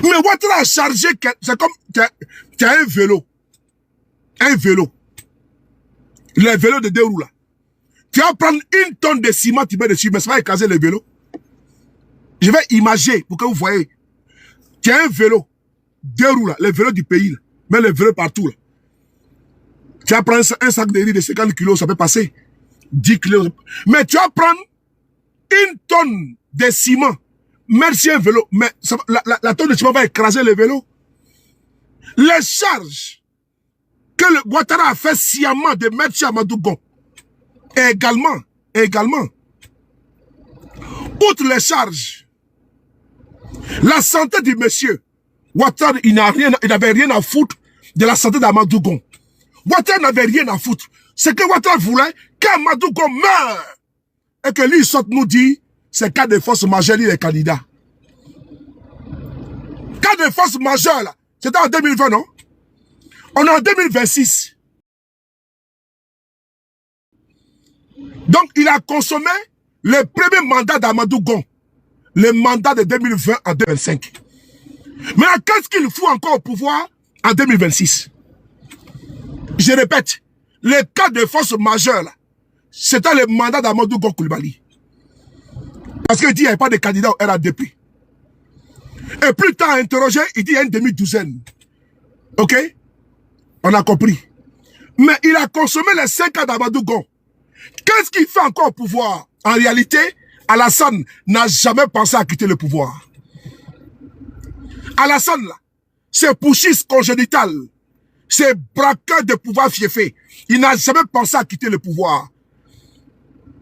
C: Mais Ouattara a chargé, c'est comme, tu as un vélo. Un vélo. Le vélo de 2 roues là. Tu vas prendre 1 tonne de ciment, tu mets dessus, mais ça va écraser le vélo. Je vais imager pour que vous voyez. Tu as un vélo. 2 roues là, le vélo du pays là. Mais le vélo partout là. Tu vas prendre un sac de riz de 50 kilos, ça peut passer. 10 kilos. Mais tu vas prendre 1 tonne de ciment. Même si un vélo, mais ça, la tonne de ciment va écraser le vélo. Les charges que le Ouattara a fait sciemment de mettre chez Amadou Gon. Et également, outre les charges, la santé du monsieur, Ouattara, il n'avait rien à foutre de la santé d'Amadou Gon. Ouattara n'avait rien à foutre. C'est que Ouattara voulait qu'Amadou Gon meure. Et que lui, il sorte nous dit, c'est cas de force majeure, il est candidat. Cas de force majeure, là. C'était en 2020, non? On est en 2026. Donc, il a consommé le premier mandat d'Amadou Gon. Le mandat de 2020 à 2025. Mais qu'est-ce qu'il fout encore au pouvoir en 2026? Je répète, les cas de force majeure, c'était le mandat d'Amadou Gon Coulibaly. Parce qu'il dit qu'il n'y a pas de candidat au RADP. Et plus tard interrogé, il dit qu'il y a une demi-douzaine. Ok? On a compris. Mais il a consommé les 5 ans d'Amadou Gon. Qu'est-ce qu'il fait encore au pouvoir? En réalité, Alassane n'a jamais pensé à quitter le pouvoir. Alassane, là, c'est putschiste congénital. C'est braqueur de pouvoir fiefé. Il n'a jamais pensé à quitter le pouvoir.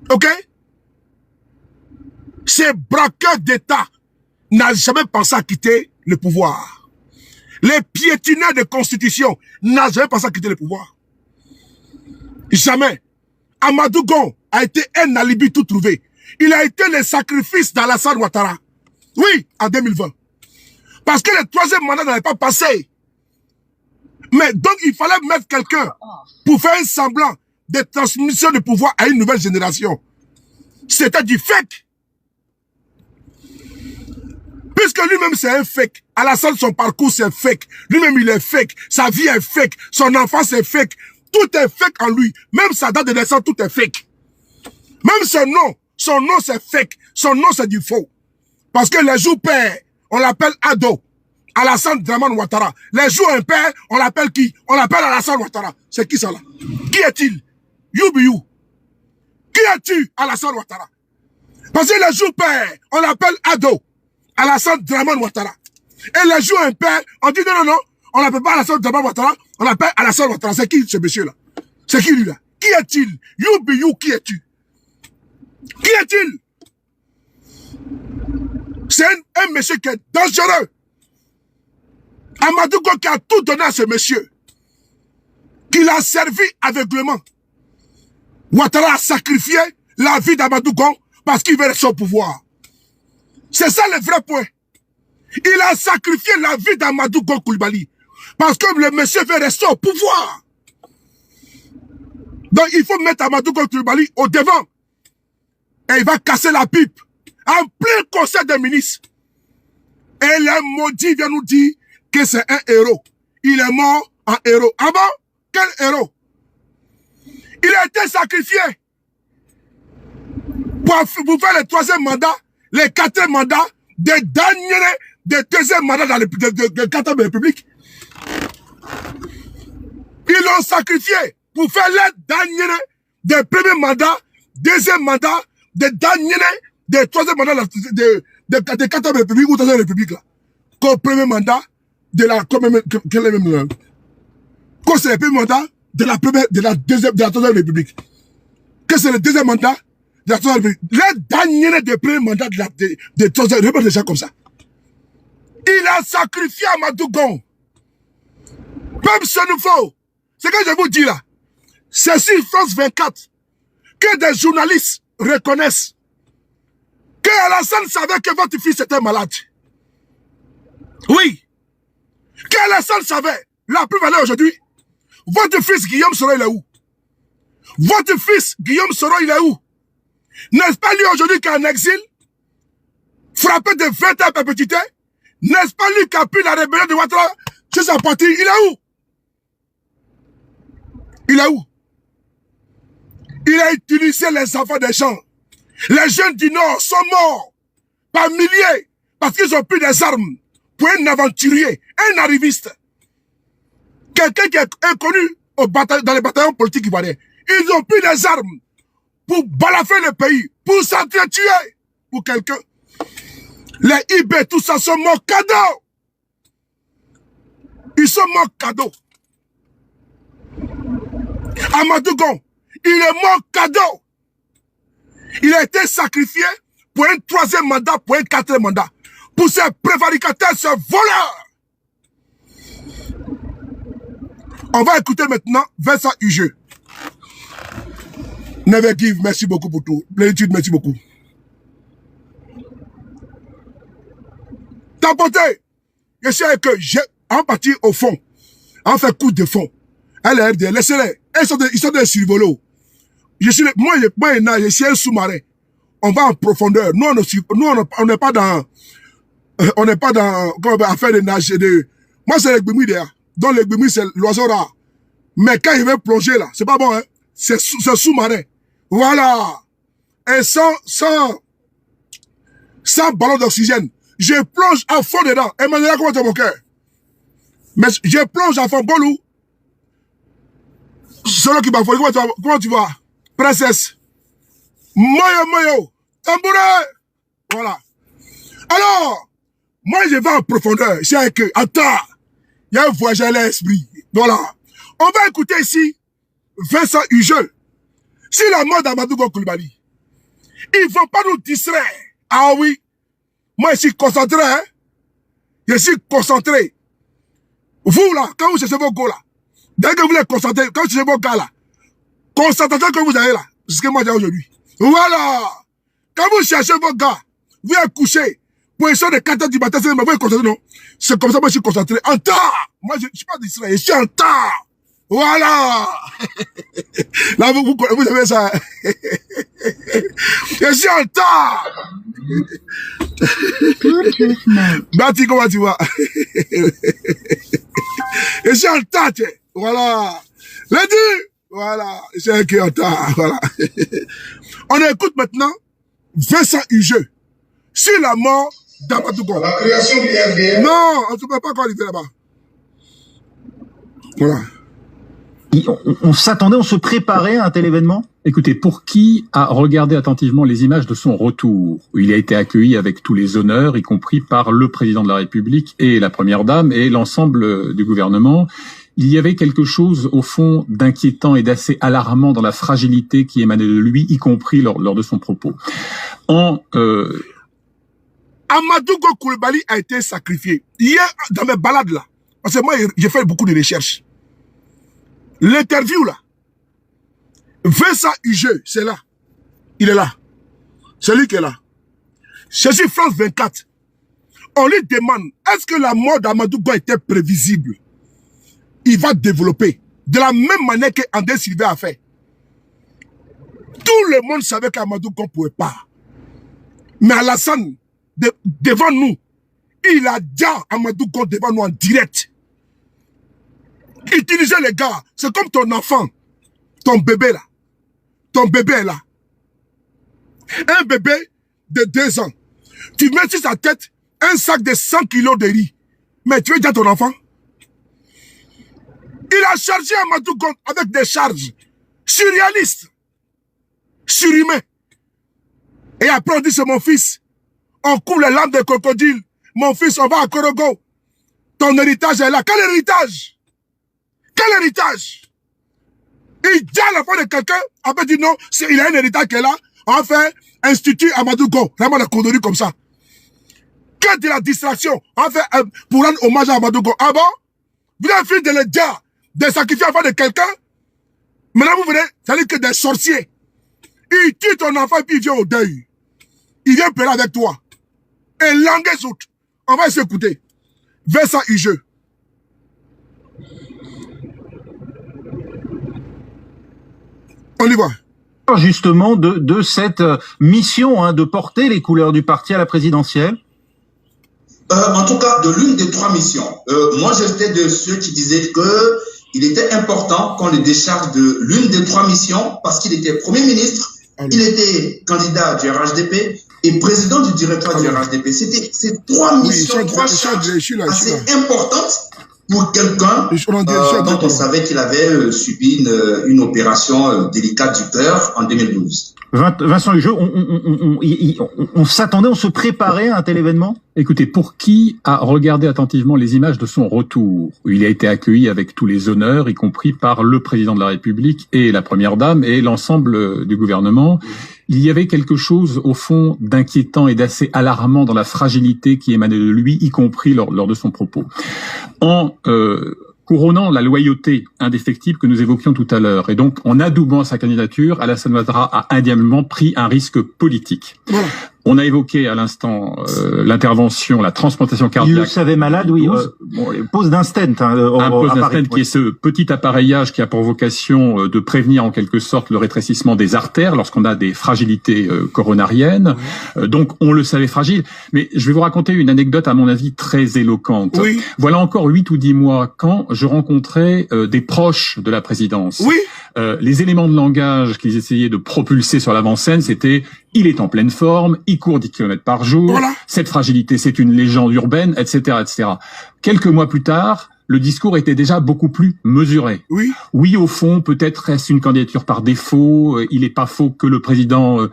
C: Ok? C'est braqueur d'État. N'a jamais pensé à quitter le pouvoir. Les piétineurs de constitution n'a jamais pensé à quitter le pouvoir. Jamais. Amadou Gon a été un alibi tout trouvé. Il a été le sacrifice d'Alassane Ouattara. Oui, en 2020. Parce que le 3e mandat n'avait pas passé. Mais donc, il fallait mettre quelqu'un pour faire un semblant de transmission de pouvoir à une nouvelle génération. C'était du fake. Puisque lui-même, c'est un fake. Alassane, son parcours, c'est fake. Lui-même, il est fake. Sa vie est fake. Son enfance est fake. Tout est fake en lui. Même sa date de naissance, tout est fake. Même son nom, c'est fake. Son nom, c'est du faux. Parce que les jours pères, on l'appelle Ado. Alassane Dramane Ouattara. Les jours impairs, on l'appelle qui? On l'appelle Alassane Ouattara. C'est qui ça là? Qui est-il? You be you. Qui es-tu, Alassane Ouattara? Parce que les jours pères, on l'appelle Ado. Alassane Dramane Ouattara. Et les jours impairs, on dit non, on l'appelle pas Alassane Dramane Ouattara, on l'appelle Alassane Ouattara. C'est qui ce monsieur là? C'est qui lui là? Qui est-il? You be you, qui es-tu? Qui est-il? C'est un monsieur qui est dangereux. Amadou Gon qui a tout donné à ce monsieur. Qui l'a servi aveuglement. Ouattara a sacrifié la vie d'Amadou Gon parce qu'il veut rester au pouvoir. C'est ça le vrai point. Il a sacrifié la vie d'Amadou Gon Coulibaly parce que le monsieur veut rester au pouvoir. Donc il faut mettre Amadou Gon Coulibaly au devant. Et il va casser la pipe en plein conseil des ministres. Et les maudits viennent nous dire que c'est un héros. Il est mort en héros. Ah bon? Quel héros? Il a été sacrifié pour faire le 3e mandat, le 4e mandat, des derniers, des 2e mandat dans le 4e République. Ils l'ont sacrifié pour faire les derniers des 1er mandat, 2e mandat, des derniers des 3e mandat de 4e République ou 3e République là. Comme 1er mandat de la quand c'est le 1er mandat de la 3e République. Que c'est le 2e mandat de la 3e République. Les derniers des 1er mandat de 3e République, déjà comme ça. Il a sacrifié Amadou Gon. Peuple Sénégal, c'est que je vous dis là. C'est sur France 24 que des journalistes reconnaissent que Alassane savait que votre fils était malade. Oui. Que Alassane savait. La plus valeur aujourd'hui. Votre fils Guillaume Soro, il est où? Votre fils Guillaume Soro, il est où? N'est-ce pas lui aujourd'hui qui est en exil? Frappé de 20 ans à perpétuité? N'est-ce pas lui qui a pris la rébellion de Ouattara sur sa patrie? Il est où? Il est où? Il a utilisé les enfants des gens. Les jeunes du Nord sont morts par milliers parce qu'ils ont pris des armes pour un aventurier, un arriviste. Quelqu'un qui est inconnu dans les bataillons politiques ivoiriens. Ils ont pris des armes pour balafrer le pays, pour s'entretuer pour quelqu'un. Les IB, tout ça sont morts cadeaux. Ils sont morts cadeaux. Amadou Gon, il est mort cadeau. Il a été sacrifié pour un 3e mandat, pour un 4e mandat. Pour ces prévaricateurs, ces voleurs. On va écouter maintenant Vincent Hugeux. Never give, merci beaucoup pour tout. Plénitude, merci beaucoup. Tapoté. Je sais que j'ai en partie au fond. En fait coup de fond. LRD, laissez-les. Ils sont des survolos. Je suis un sous-marin. On va en profondeur. Nous, on n'est pas dans On n'est pas dans à faire des nages. Moi, c'est les gbimi derrière. Donc, les gbimi, c'est l'oiseau rare. Mais quand il veut plonger, là, c'est pas bon, hein. C'est sous-marin. Voilà. Et sans ballon d'oxygène. Je plonge à fond dedans. Emmanuel, comment t'es mon cœur? Mais je plonge à fond. Bolou. Celui qui m'a fait, comment tu vas? Princesse. Moyo. Tambourin. Voilà. Alors, moi, je vais en profondeur. C'est que, attends, il y a un voyage à l'esprit. Voilà. On va écouter ici Vincent Hugeux. Si la mort d'Amadou Koulibaly, ils ne vont pas nous distraire. Ah oui. Moi, je suis concentré, hein. Je suis concentré. Vous, là, quand vous cherchez vos go, là, dès que vous les concentrez, quand vous cherchez vos gars, là, concentration que vous avez là, c'est ce que moi j'ai aujourd'hui. Voilà. Quand vous cherchez vos gars, vous êtes couché, position de 4 heures du matin, c'est vous êtes concentré, non? C'est comme ça que moi je suis concentré. En temps! Moi, je ne suis pas distrait, je suis en temps! Voilà! Là, vous savez ça. Je suis en temps! Bati, comment tu vas? Je suis en temps, tu sais. Voilà. Lundi! Voilà. Je suis en temps. Voilà. On écoute maintenant Vincent Hugeux sur la mort d'Amadou Gon.
G: La création du RDR.
C: Non, on ne peut pas arriver là-bas. Voilà.
E: On s'attendait, on se préparait à un tel événement?
F: Écoutez, pour qui a regardé attentivement les images de son retour, où il a été accueilli avec tous les honneurs, y compris par le président de la République et la première dame et l'ensemble du gouvernement, il y avait quelque chose, au fond, d'inquiétant et d'assez alarmant dans la fragilité qui émanait de lui, y compris lors de son propos.
C: Amadou Koulibaly a été sacrifié. Hier, dans mes balades là, parce que moi, j'ai fait beaucoup de recherches. L'interview là, Vincent Hugeux, c'est là. Il est là. C'est lui qui est là. C'est sur France 24. On lui demande, est-ce que la mort d'Amadou Gon était prévisible? Il va développer. De la même manière qu'André Sylvain a fait. Tout le monde savait qu'Amadou Gon ne pouvait pas. Mais Alassane, devant nous, il a dit Amadou Gon devant nous en direct. Utiliser les gars, c'est comme ton enfant, ton bébé là. Ton bébé est là. Un bébé de 2 ans. Tu mets sur sa tête un sac de 100 kilos de riz. Mais tu veux dire ton enfant? Il a chargé Amadou Gon avec des charges surréalistes, surhumains. Et après on dit c'est mon fils. On coupe les lames de crocodile. Mon fils, on va à Korogo. Ton héritage est là. Quel héritage? Quel héritage? Il dit à la fin de quelqu'un, après dit non, il a un héritage qui est là, on fait institut Amadou Gon, vraiment la connerie comme ça. Que de la distraction, on fait pour rendre hommage à Amadou Gon. Ah bon? Vous avez fini de le dire, de sacrifier à la fin de quelqu'un, maintenant vous venez, ça veut dire que des sorciers. Il tue ton enfant et puis il vient au deuil. Il vient pleurer avec toi. Et langue autres. On va s'écouter. Vincent Hugeux. On y va.
E: Justement, de cette mission de porter les couleurs du parti à la présidentielle.
D: En tout cas, de l'une des 3 missions. Moi, j'étais de ceux qui disaient que il était important qu'on le décharge de l'une des 3 missions parce qu'il était Premier ministre, il était candidat du RHDP et président du directoire du RHDP. C'était ces 3 missions, 3 charges assez importantes pour quelqu'un dont on savait qu'il avait subi une opération délicate du cœur en 2012.
E: Vincent Hugeux, on s'attendait, on se préparait à un tel événement?
F: Écoutez, pour qui a regardé attentivement les images de son retour, où il a été accueilli avec tous les honneurs, y compris par le président de la République et la première dame et l'ensemble du gouvernement, il y avait quelque chose, au fond, d'inquiétant et d'assez alarmant dans la fragilité qui émanait de lui, y compris lors de son propos. Couronnant la loyauté indéfectible que nous évoquions tout à l'heure, et donc en adoubant sa candidature, Alassane Ouattara a indéniablement pris un risque politique. On a évoqué à l'instant l'intervention, la transplantation cardiaque.
E: Il le savait malade, oui. Pose d'un stent.
F: Un pose d'un stent qui est ce petit appareillage qui a pour vocation de prévenir en quelque sorte le rétrécissement des artères lorsqu'on a des fragilités coronariennes. Donc on le savait fragile. Mais je vais vous raconter une anecdote à mon avis très éloquente.
C: Oui.
F: Voilà encore 8 ou 10 mois quand je rencontrais des proches de la présidence.
C: Oui.
F: Les éléments de langage qu'ils essayaient de propulser sur l'avant-scène, c'était « il est en pleine forme, il court 10 km par jour,
C: Voilà.
F: Cette fragilité, c'est une légende urbaine, etc., etc. » Quelques mois plus tard, le discours était déjà beaucoup plus mesuré.
C: Oui.
F: Oui, au fond, peut-être reste une candidature par défaut. Il n'est pas faux que le président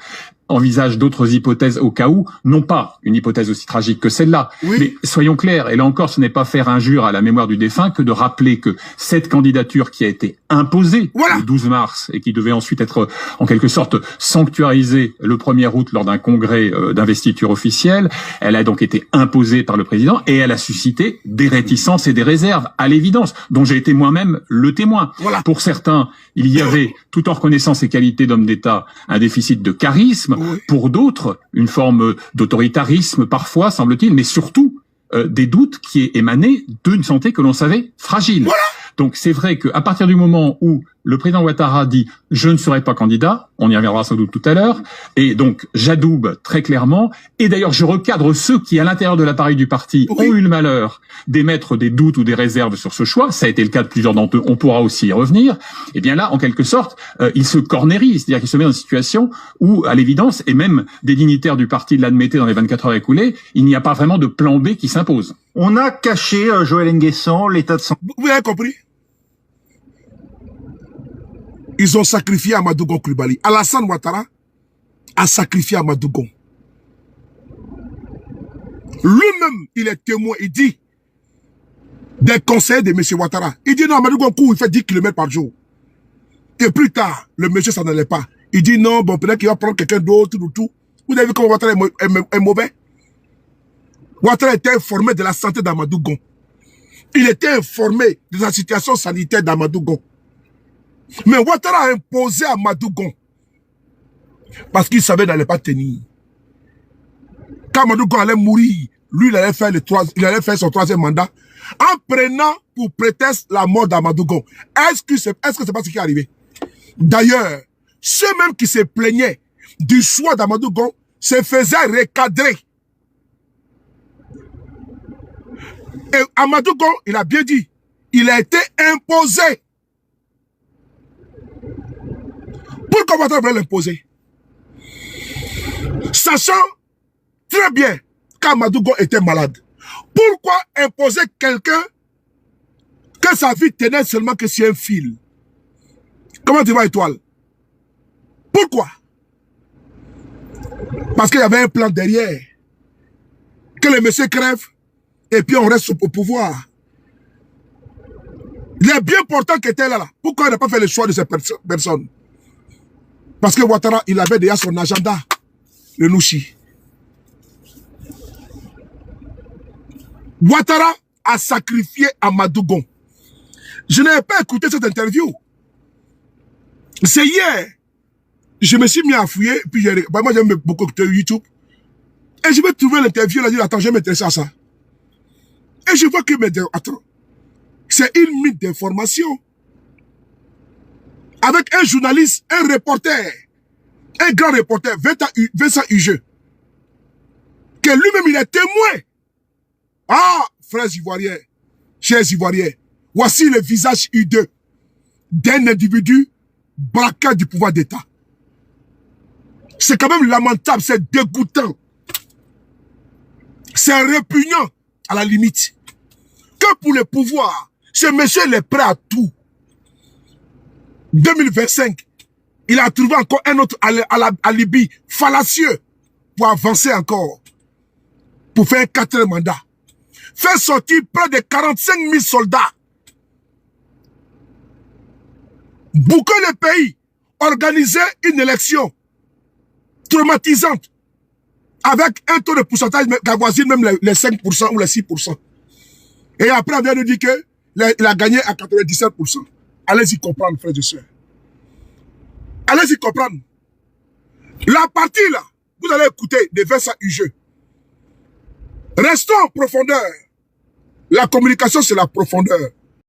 F: envisage d'autres hypothèses au cas où, non pas une hypothèse aussi tragique que celle-là.
C: Oui.
F: Mais soyons clairs, et là encore, ce n'est pas faire injure à la mémoire du défunt que de rappeler que cette candidature qui a été imposée le 12 mars et qui devait ensuite être en quelque sorte sanctuarisée le 1er août lors d'un congrès d'investiture officielle, elle a donc été imposée par le président et elle a suscité des réticences et des réserves, à l'évidence, dont j'ai été moi-même le témoin.
C: Voilà.
F: Pour certains, il y avait, tout en reconnaissant ses qualités d'homme d'État, un déficit de charisme.
C: Oui.
F: Pour d'autres, une forme d'autoritarisme parfois, semble-t-il, mais surtout des doutes qui émanaient d'une santé que l'on savait fragile.
C: Voilà.
F: Donc c'est vrai qu'à partir du moment où le président Ouattara dit « je ne serai pas candidat », on y reviendra sans doute tout à l'heure, et donc j'adoube très clairement, et d'ailleurs je recadre ceux qui, à l'intérieur de l'appareil du parti, ont eu le malheur d'émettre des doutes ou des réserves sur ce choix, ça a été le cas de plusieurs d'entre eux, on pourra aussi y revenir, et bien là, en quelque sorte, il se cornérise, c'est-à-dire qu'il se met dans une situation où, à l'évidence, et même des dignitaires du parti l'admettaient dans les 24 heures écoulées, il n'y a pas vraiment de plan B qui s'impose.
E: On a caché, Joël Nguessan, l'état de santé.
C: Vous avez compris? Ils ont sacrifié Amadou Gon Coulibaly. Alassane Ouattara a sacrifié Amadou Gon. Lui-même, il est témoin, il dit, des conseils de M. Ouattara. Il dit non, Amadou Gon court, il fait 10 km par jour. Et plus tard, le monsieur s'en allait pas. Il dit non, bon, peut-être qu'il va prendre quelqu'un d'autre ou tout. Vous avez vu comment Ouattara est mauvais? Ouattara était informé de la santé d'Amadou Gon. Il était informé de la situation sanitaire d'Amadou Gon. Mais Ouattara a imposé à Amadou Gon parce qu'il savait qu'il n'allait pas tenir. Quand Amadou Gon allait mourir, lui, il allait faire son 3e mandat en prenant pour prétexte la mort d'Amadou Gon. Est-ce que c'est pas ce qui est arrivé? D'ailleurs, ceux même qui se plaignaient du choix d'Amadou Gon se faisaient recadrer. Et Amadou Gon, il a bien dit, il a été imposé. Pourquoi Ouattara voulait l'imposer? Sachant très bien qu'Amadou Gon était malade. Pourquoi imposer quelqu'un que sa vie tenait seulement que sur un fil? Comment tu vas, Étoile? Pourquoi? Parce qu'il y avait un plan derrière. Que le monsieur crève et puis on reste au pouvoir. Les bien portants qui étaient là, pourquoi il n'a pas fait le choix de ces personnes? Parce que Ouattara, il avait déjà son agenda, le Nouchi. Ouattara a sacrifié Amadou Gon. Je n'avais pas écouté cette interview. C'est hier. Je me suis mis à fouiller, puis moi j'aime beaucoup écouter YouTube. Et je vais trouver l'interview, là, je dis, attends, je vais m'intéresser à ça. Et je vois que, attends, c'est une mine d'information. Avec un journaliste, un reporter, un grand reporter, Vincent Hugeux, que lui-même il est témoin. Ah, frères Ivoiriens, chers Ivoiriens, voici le visage hideux d'un individu braquant du pouvoir d'État. C'est quand même lamentable, c'est dégoûtant. C'est répugnant à la limite. Que pour le pouvoir, ce monsieur il est prêt à tout. 2025, il a trouvé encore un autre alibi fallacieux pour avancer encore, pour faire un 4e mandat. Faire sortir près de 45 000 soldats. Bouquer le pays, organiser une élection traumatisante avec un taux de pourcentage qui avoisine même les 5% ou les 6%. Et après, on vient de dire qu'il a gagné à 97%. Allez-y comprendre, frères et sœurs. Allez-y comprendre. La partie là, vous allez écouter des versets useux. Restons en profondeur. La communication, c'est la profondeur.